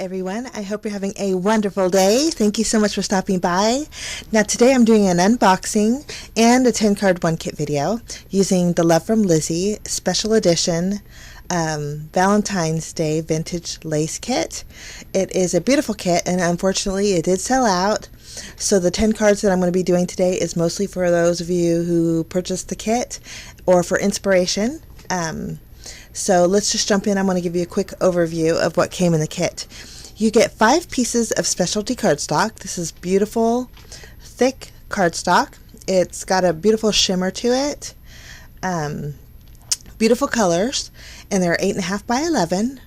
everyone. I hope you're having a wonderful day. Thank you so much for stopping by. Now today I'm doing an unboxing and a 10 card one kit video using the Love from Lizzie special edition Valentine's Day vintage lace kit. It is a beautiful kit and unfortunately it did sell out. So the 10 cards that I'm going to be doing today is mostly for those of you who purchased the kit or for inspiration. So let's just jump in. I'm going to give you a quick overview of what came in the kit. You get 5 pieces of specialty cardstock. This is beautiful, thick cardstock. It's got a beautiful shimmer to it. Beautiful colors, and they're 8.5 by 11.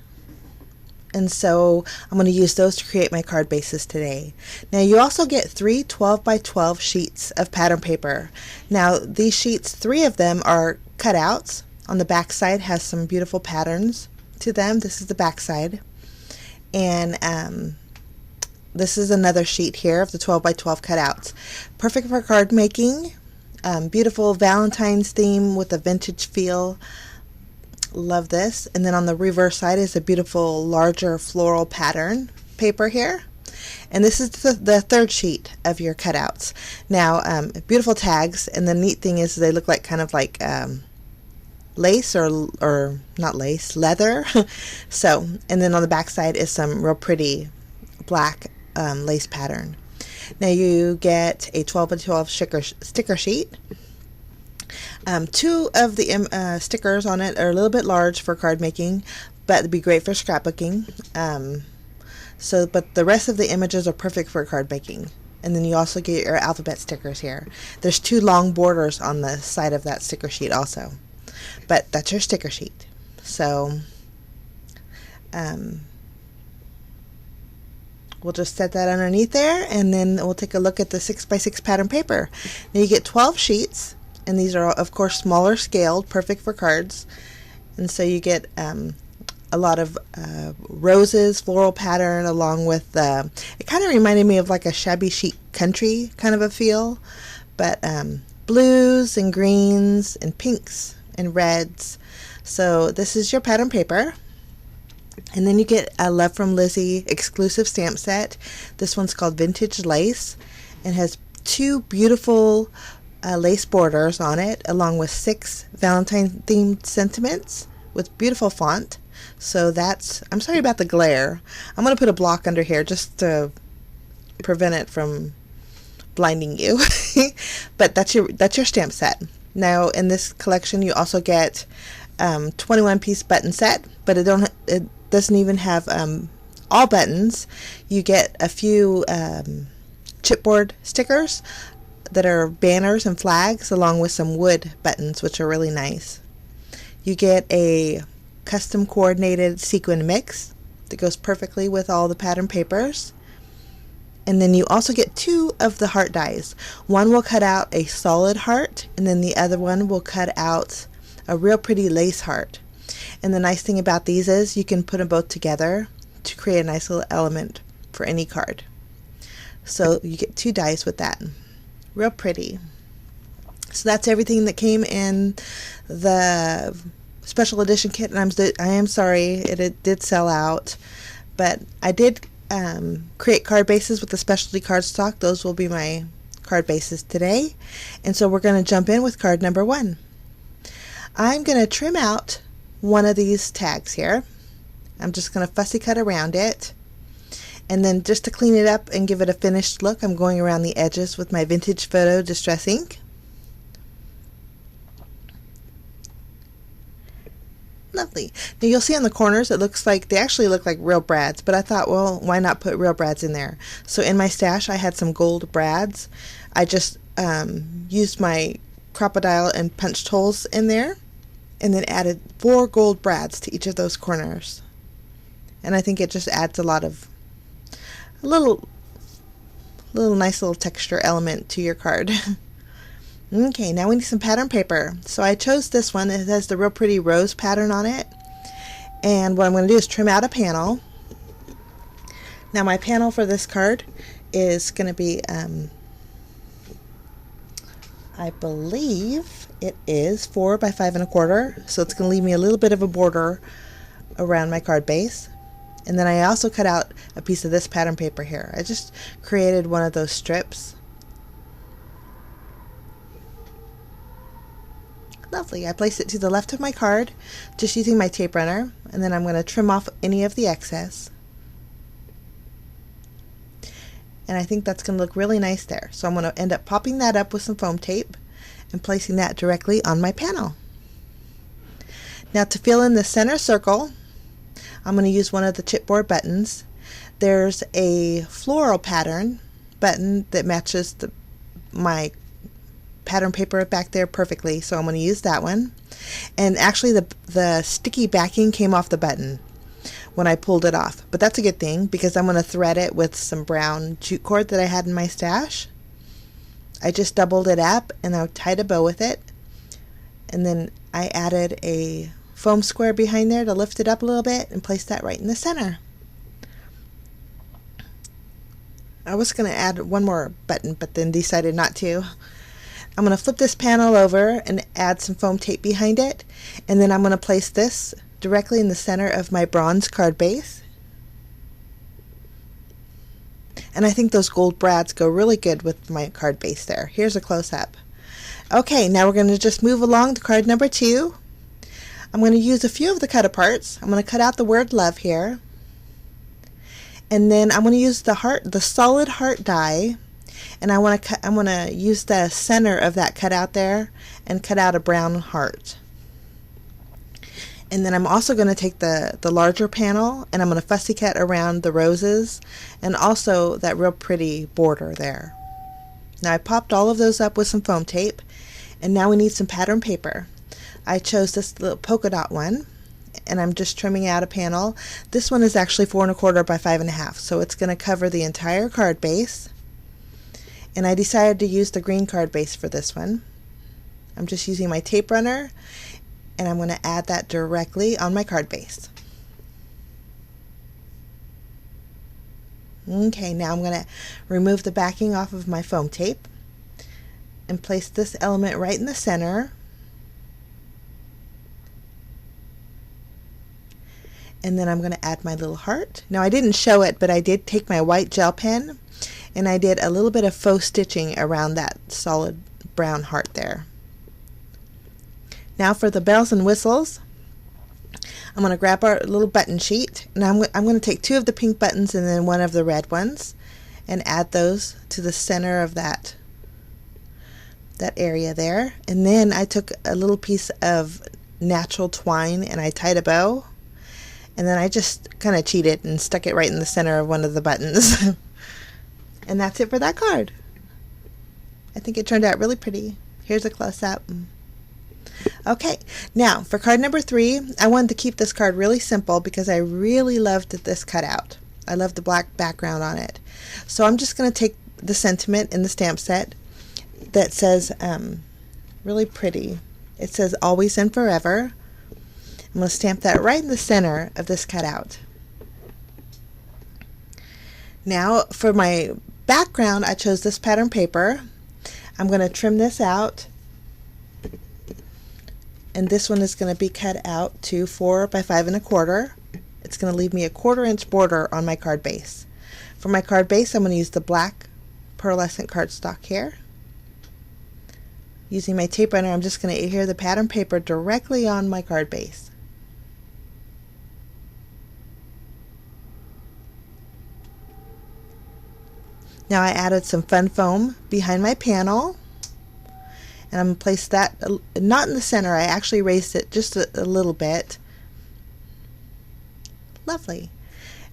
And so I'm going to use those to create my card bases today. Now you also get 3 12 by 12 sheets of pattern paper. Now these sheets, 3 of them are cutouts. On the back side has some beautiful patterns to them. This is the back side. And this is another sheet here of the 12 by 12 cutouts. Perfect for card making. Beautiful Valentine's theme with a vintage feel. Love this. And then on the reverse side is a beautiful larger floral pattern paper here. And this is the third sheet of your cutouts. Now beautiful tags, and the neat thing is they look like kind of like lace or not lace, leather. So, and then on the back side is some real pretty black lace pattern. Now you get a 12 by 12 sticker sheet. 2 of the stickers on it are a little bit large for card making, but it'd be great for scrapbooking. But the rest of the images are perfect for card making. And then you also get your alphabet stickers here. There's 2 long borders on the side of that sticker sheet also. But that's your sticker sheet. So we'll just set that underneath there, and then we'll take a look at the 6 by 6 pattern paper. Now you get 12 sheets, and these are of course smaller scaled, perfect for cards. And so you get a lot of roses, floral pattern, along with it kind of reminded me of like a shabby chic country kind of a feel, but blues and greens and pinks and reds. So this is your pattern paper. And then you get a Love from Lizzie exclusive stamp set. This one's called Vintage Lace and has 2 beautiful lace borders on it, along with 6 Valentine themed sentiments with beautiful font. So that's, I'm sorry about the glare. I'm going to put a block under here just to prevent it from blinding you. But that's your stamp set. Now in this collection you also get 21 piece button set, but it doesn't even have all buttons. You get a few chipboard stickers that are banners and flags, along with some wood buttons, which are really nice. You get a custom coordinated sequin mix that goes perfectly with all the pattern papers. And then you also get 2 of the heart dies. One will cut out a solid heart, and then the other one will cut out a real pretty lace heart. And the nice thing about these is you can put them both together to create a nice little element for any card. So you get 2 dies with that. Real pretty. So that's everything that came in the special edition kit, and I am sorry it did sell out, but I did create card bases with the specialty cardstock. Those will be my card bases today. And so we're going to jump in with card number 1. I'm going to trim out one of these tags here. I'm just going to fussy cut around it. And then just to clean it up and give it a finished look, I'm going around the edges with my Vintage Photo Distress ink. Lovely. Now you'll see on the corners it looks like they actually look like real brads, but I thought, well, why not put real brads in there? So in my stash I had some gold brads. I just used my crocodile and punched holes in there, and then added 4 gold brads to each of those corners. And I think it just adds a little nice little texture element to your card. Okay, now we need some pattern paper. So I chose this one. It has the real pretty rose pattern on it. And what I'm going to do is trim out a panel. Now my panel for this card is going to be, I believe it is 4 by 5 1/4. So it's going to leave me a little bit of a border around my card base. And then I also cut out a piece of this pattern paper here. I just created one of those strips. Lovely. I placed it to the left of my card, just using my tape runner, and then I'm going to trim off any of the excess. And I think that's going to look really nice there. So I'm going to end up popping that up with some foam tape and placing that directly on my panel. Now to fill in the center circle, I'm going to use one of the chipboard buttons. There's a floral pattern button that matches my pattern paper back there perfectly, so I'm going to use that one. And actually the sticky backing came off the button when I pulled it off, but that's a good thing because I'm going to thread it with some brown jute cord that I had in my stash. I just doubled it up and I tied a bow with it, and then I added a foam square behind there to lift it up a little bit and place that right in the center. I was going to add one more button but then decided not to. I'm going to flip this panel over and add some foam tape behind it, and then I'm going to place this directly in the center of my bronze card base. And I think those gold brads go really good with my card base there. Here's a close-up. Okay, now we're going to just move along to card number 2. I'm going to use a few of the cut-aparts. I'm going to cut out the word love here. And then I'm going to use the solid heart die, and I'm going to use the center of that cutout there and cut out a brown heart. And then I'm also going to take the larger panel and I'm going to fussy cut around the roses and also that real pretty border there. Now I popped all of those up with some foam tape, and now we need some pattern paper. I chose this little polka dot one, and I'm just trimming out a panel. This one is actually 4 1/4 by 5 1/2, so it's going to cover the entire card base. And I decided to use the green card base for this one. I'm just using my tape runner, and I'm going to add that directly on my card base. Okay, now I'm going to remove the backing off of my foam tape and place this element right in the center. And then I'm going to add my little heart. Now I didn't show it, but I did take my white gel pen and I did a little bit of faux stitching around that solid brown heart there. Now for the bells and whistles, I'm going to grab our little button sheet, and I'm going to take 2 of the pink buttons and then 1 of the red ones and add those to the center of that area there. And then I took a little piece of natural twine and I tied a bow, and then I just kind of cheated and stuck it right in the center of one of the buttons. And that's it for that card. I think it turned out really pretty. Here's a close-up. Okay, now for card number 3, I wanted to keep this card really simple because I really loved this cutout. I love the black background on it. So I'm just going to take the sentiment in the stamp set that says, really pretty. It says always and forever. I'm going to stamp that right in the center of this cutout. Now for my background, I chose this pattern paper. I'm going to trim this out, and this one is going to be cut out to 4 by 5 1/4. It's going to leave me a 1/4 inch border on my card base. For my card base, I'm going to use the black pearlescent cardstock here. Using my tape runner, I'm just going to adhere the pattern paper directly on my card base. Now I added some fun foam behind my panel, and I'm going to place that not in the center. I actually raised it just a little bit. Lovely.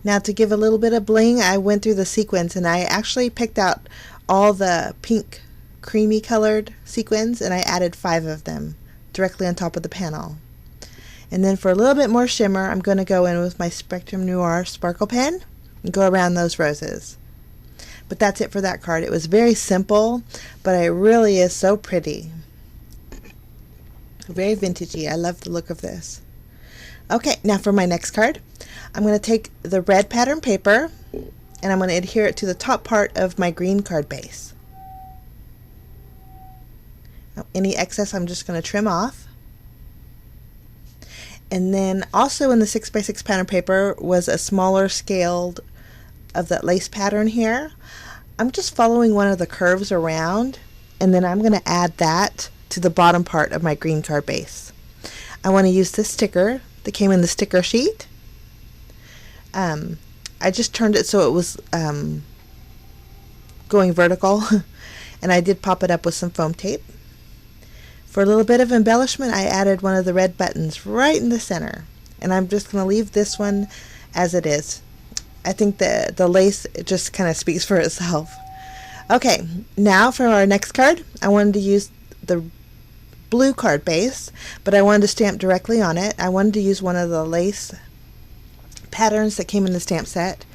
Now to give a little bit of bling, I went through the sequins and I actually picked out all the pink creamy colored sequins, and I added 5 of them directly on top of the panel. And then for a little bit more shimmer, I'm going to go in with my Spectrum Noir sparkle pen and go around those roses. But that's it for that card. It was very simple, but it really is so pretty. Very vintagey. I love the look of this. Okay, now for my next card, I'm going to take the red pattern paper and I'm going to adhere it to the top part of my green card base. Now, any excess I'm just going to trim off. And then also in the 6x6 pattern paper was a smaller scaled of that lace pattern here. I'm just following one of the curves around, and then I'm going to add that to the bottom part of my green card base. I want to use this sticker that came in the sticker sheet. I just turned it so it was going vertical, and I did pop it up with some foam tape. For a little bit of embellishment, I added one of the red buttons right in the center, and I'm just going to leave this one as it is. I think the lace, it just kind of speaks for itself. Okay, now for our next card, I wanted to use the blue card base, but I wanted to stamp directly on it. I wanted to use one of the lace patterns that came in the stamp set.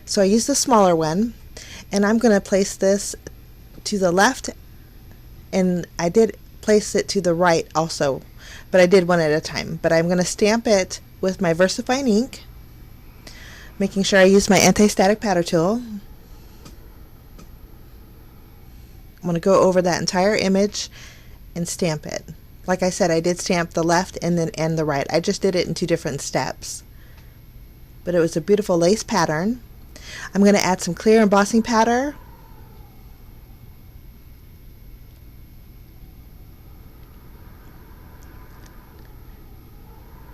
So I used the smaller one, and I'm going to place this to the left, and I did place it to the right also, but I did one at a time. But I'm going to stamp it with my VersaFine ink, making sure I use my anti-static pattern tool. I'm going to go over that entire image and stamp it. Like I said, I did stamp the left and the right. I just did it in 2 different steps. But it was a beautiful lace pattern. I'm going to add some clear embossing powder.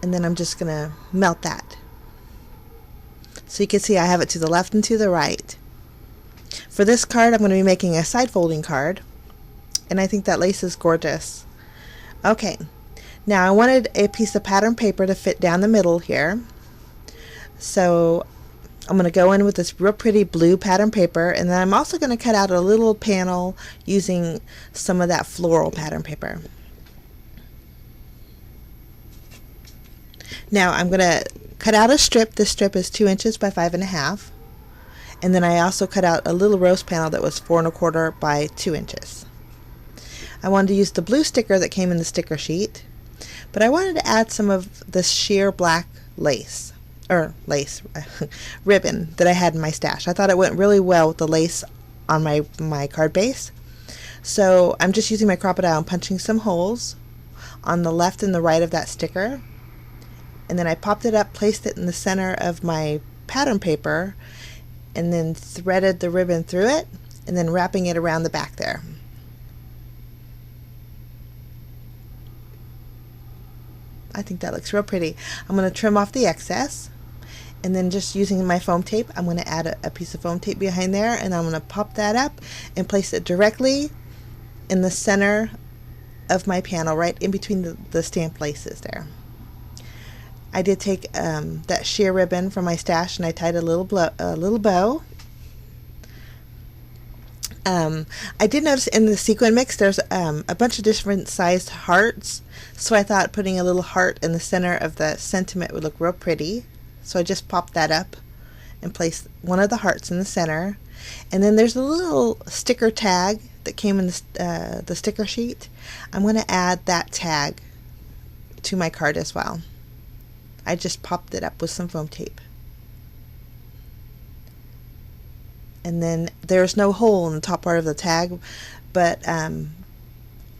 And then I'm just going to melt that. So you can see I have it to the left and to the right. For this card, I'm going to be making a side folding card, and I think that lace is gorgeous. Okay, now I wanted a piece of pattern paper to fit down the middle here. So I'm going to go in with this real pretty blue pattern paper, and then I'm also going to cut out a little panel using some of that floral pattern paper. Now I'm going to cut out a strip. This strip is 2 inches by 5.5. And then I also cut out a little rose panel that was 4 1/4 by 2 inches. I wanted to use the blue sticker that came in the sticker sheet, but I wanted to add some of this sheer black lace, ribbon that I had in my stash. I thought it went really well with the lace on my card base. So I'm just using my Crop-A-Dile and punching some holes on the left and the right of that sticker. And then I popped it up, placed it in the center of my pattern paper, and then threaded the ribbon through it, and then wrapping it around the back there. I think that looks real pretty. I'm going to trim off the excess, and then just using my foam tape, I'm going to add a piece of foam tape behind there, and I'm going to pop that up and place it directly in the center of my panel, right in between the stamped laces there. I did take that sheer ribbon from my stash, and I tied a little bow. I did notice in the sequin mix there's a bunch of different sized hearts, so I thought putting a little heart in the center of the sentiment would look real pretty. So I just popped that up and placed one of the hearts in the center. And then there's a little sticker tag that came in the sticker sheet. I'm going to add that tag to my card as well. I just popped it up with some foam tape. And then there's no hole in the top part of the tag, but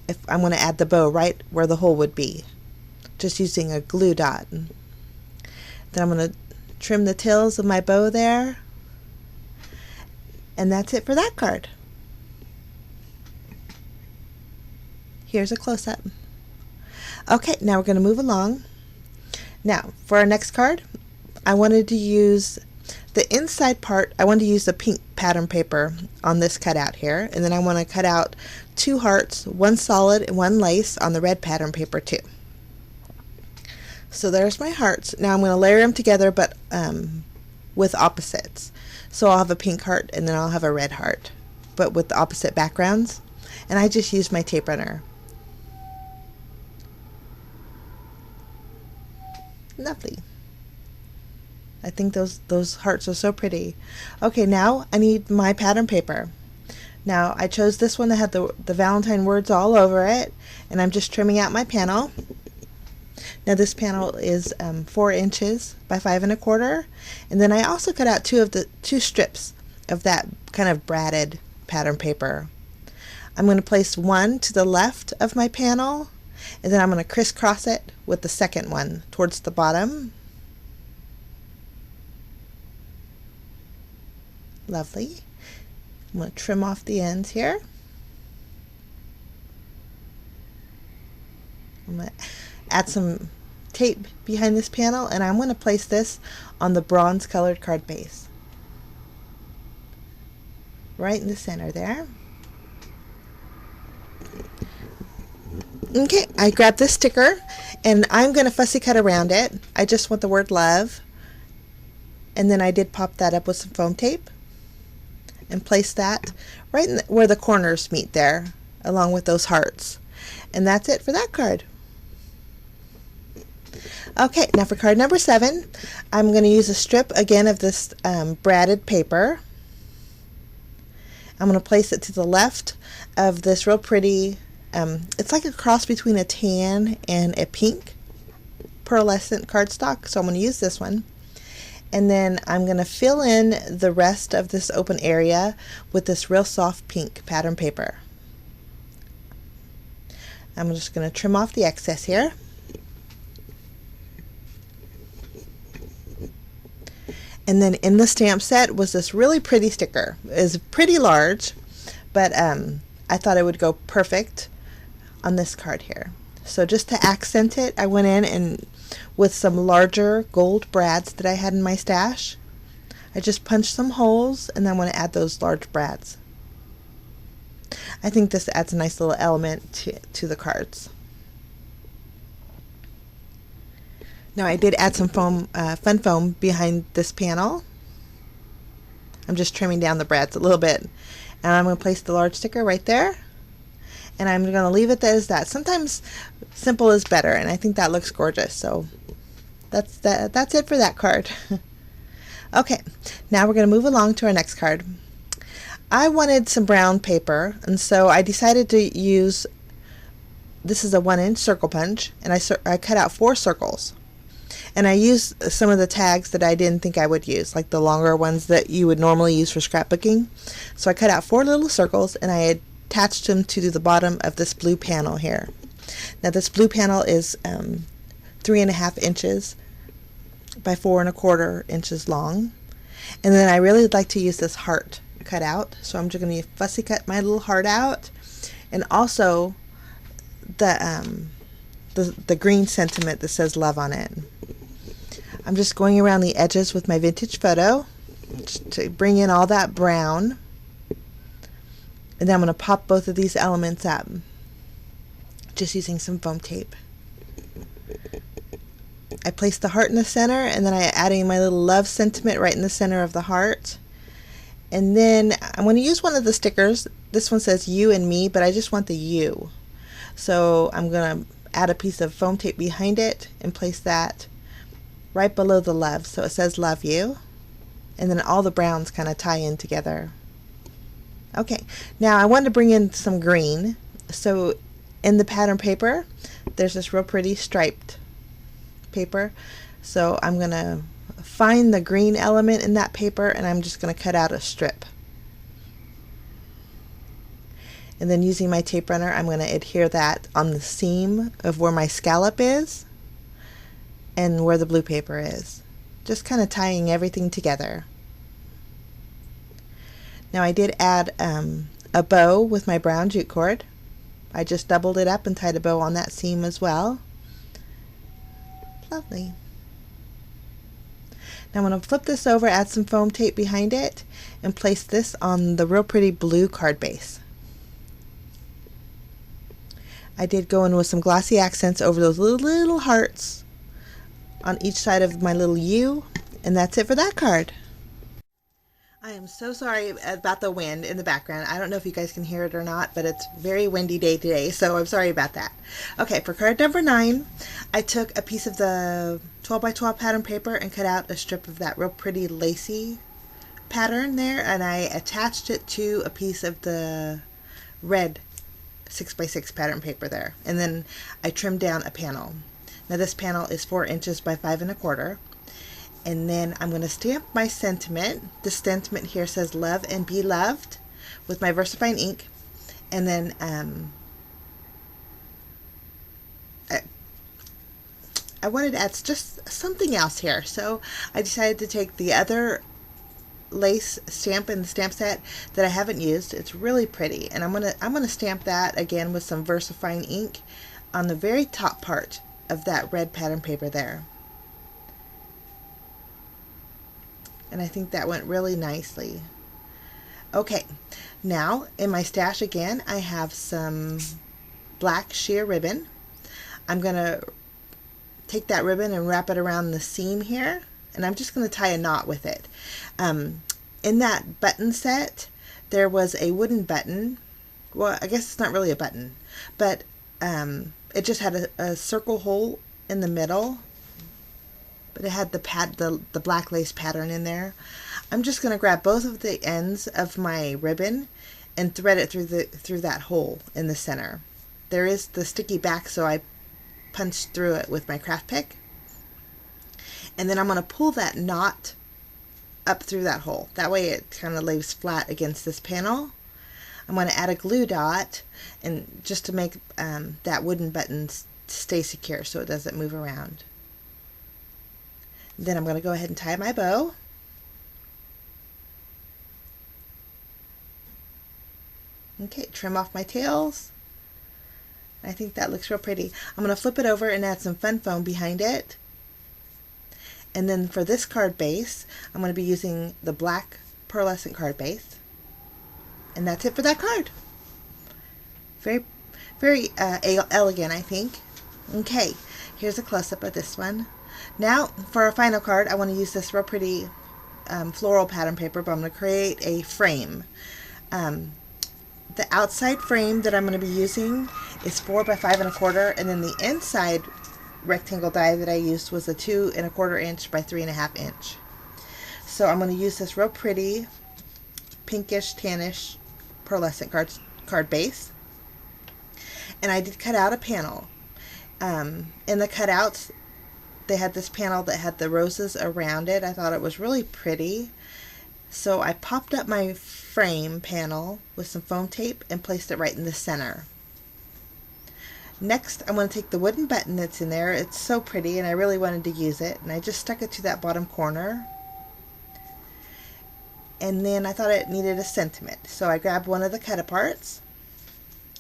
if I'm going to add the bow right where the hole would be, just using a glue dot. Then I'm going to trim the tails of my bow there, and that's it for that card. Here's a close-up. Okay, now we're going to move along. Now, for our next card, I wanted to use the inside part. I wanted to use the pink pattern paper on this cutout here, and then I want to cut out 2 hearts, 1 solid and 1 lace on the red pattern paper too. So there's my hearts. Now I'm going to layer them together, but with opposites. So I'll have a pink heart and then I'll have a red heart, but with the opposite backgrounds. And I just used my tape runner. Lovely. I think those hearts are so pretty. Okay, now I need my pattern paper. Now I chose this one that had the Valentine words all over it, and I'm just trimming out my panel. Now this panel is 4 inches by 5 1/4, and then I also cut out 2 strips of that kind of braided pattern paper. I'm going to place one to the left of my panel And then I'm going to crisscross it with the second one towards the bottom. Lovely. I'm going to trim off the ends here. I'm going to add some tape behind this panel, and I'm going to place this on the bronze colored card base. Right in the center there. Okay, I grabbed this sticker and I'm going to fussy cut around it. I just want the word love. And then I did pop that up with some foam tape and place that right in where the corners meet there, along with those hearts. And that's it for that card. Okay, now for card number 7, I'm going to use a strip again of this braided paper. I'm going to place it to the left of this real pretty, it's like a cross between a tan and a pink pearlescent cardstock, so I'm going to use this one. And then I'm going to fill in the rest of this open area with this real soft pink pattern paper. I'm just going to trim off the excess here. And then in the stamp set was this really pretty sticker. It is pretty large, but I thought it would go perfect on this card here. So just to accent it, I went in and with some larger gold brads that I had in my stash, I just punched some holes and then I want to add those large brads. I think this adds a nice little element to the cards. Now I did add some foam, fun foam behind this panel. I'm just trimming down the brads a little bit. And I'm going to place the large sticker right there. And I'm going to leave it as that. Sometimes simple is better, and I think that looks gorgeous. So that's it for that card. Okay, now we're going to move along to our next card. I wanted some brown paper, and so I decided to use, this is a 1-inch circle punch, and I cut out 4 circles. And I used some of the tags that I didn't think I would use, like the longer ones that you would normally use for scrapbooking. So I cut out 4 little circles and I attached them to the bottom of this blue panel here. Now this blue panel is 3.5 inches by 4.25 inches long. And then I really like to use this heart cut out. So I'm just going to fussy cut my little heart out. And also the green sentiment that says love on it. I'm just going around the edges with my vintage photo to bring in all that brown. And then I'm going to pop both of these elements up just using some foam tape. I place the heart in the center, and then I adding my little love sentiment right in the center of the heart. And then I'm going to use one of the stickers. This one says you and me, but I just want the you. So I'm going to add a piece of foam tape behind it and place that right below the love, so it says love you, and then all the browns kind of tie in together. Okay, now I wanted to bring in some green, so in the pattern paper there's this real pretty striped paper, so I'm gonna find the green element in that paper and I'm just gonna cut out a strip. And then using my tape runner, I'm going to adhere that on the seam of where my scallop is and where the blue paper is. Just kind of tying everything together. Now I did add a bow with my brown jute cord. I just doubled it up and tied a bow on that seam as well. Lovely. Now I'm going to flip this over, add some foam tape behind it, and place this on the real pretty blue card base. I did go in with some glossy accents over those little hearts on each side of my little U, and that's it for that card. I am so sorry about the wind in the background. I don't know if you guys can hear it or not, but it's a very windy day today, so I'm sorry about that. Okay, for card number 9, I took a piece of the 12 by 12 pattern paper and cut out a strip of that real pretty lacy pattern there, and I attached it to a piece of the red 6x6 pattern paper there, and then I trimmed down a panel. Now this panel is 4 inches by 5.25, and then I'm going to stamp my sentiment. The sentiment here says love and be loved with my VersaFine ink, and then I wanted to add just something else here. So I decided to take the other lace stamp in the stamp set that I haven't used. It's really pretty, and I'm gonna stamp that again with some VersaFine ink on the very top part of that red pattern paper there. And I think that went really nicely. Okay, now in my stash again, I have some black sheer ribbon. I'm gonna take that ribbon and wrap it around the seam here, and I'm just going to tie a knot with it. In that button set, there was a wooden button. Well, I guess it's not really a button, but it just had a circle hole in the middle, but it had the black lace pattern in there. I'm just going to grab both of the ends of my ribbon and thread it through that hole in the center. There is the sticky back, so I punched through it with my craft pick. And then I'm going to pull that knot up through that hole. That way it kind of lays flat against this panel. I'm going to add a glue dot, and just to make that wooden button stay secure so it doesn't move around. Then I'm going to go ahead and tie my bow. Okay, trim off my tails. I think that looks real pretty. I'm going to flip it over and add some fun foam behind it. And then for this card base, I'm going to be using the black pearlescent card base. And that's it for that card. Very, very elegant, I think. Okay, here's a close-up of this one. Now, for our final card, I want to use this real pretty floral pattern paper, but I'm going to create a frame. The outside frame that I'm going to be using is 4 by 5 1/4, and then the inside rectangle die that I used was a 2 1/4 inch by 3 1/2 inch. So I'm going to use this real pretty pinkish tannish pearlescent card base, and I did cut out a panel. In the cutouts, they had this panel that had the roses around it. I thought it was really pretty. So I popped up my frame panel with some foam tape and placed it right in the center. Next, I'm going to take the wooden button that's in there. It's so pretty and I really wanted to use it, and I just stuck it to that bottom corner. And then I thought it needed a sentiment, so I grabbed one of the cut-aparts,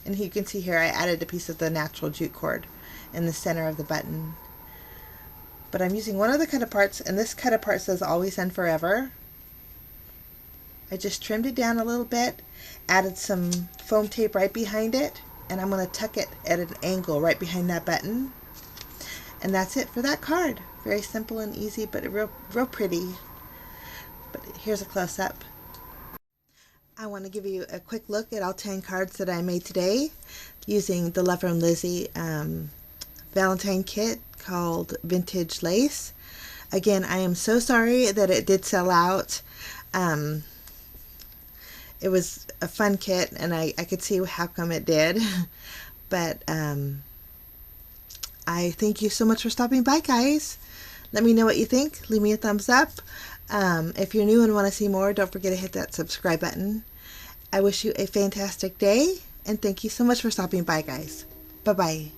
and you can see here I added a piece of the natural jute cord in the center of the button. But I'm using one of the cut-aparts, and this cut-apart says always and forever. I just trimmed it down a little bit, added some foam tape right behind it, and I'm going to tuck it at an angle right behind that button. And that's it for that card. Very simple and easy, but real pretty. But here's a close-up. I want to give you a quick look at all 10 cards that I made today using the Love from Lizzie Valentine kit called Vintage Lace. Again, I am so sorry that it did sell out. It was a fun kit, and I could see how come it did. But I thank you so much for stopping by, guys. Let me know what you think. Leave me a thumbs up. If you're new and want to see more, don't forget to hit that subscribe button. I wish you a fantastic day, and thank you so much for stopping by, guys. Bye-bye.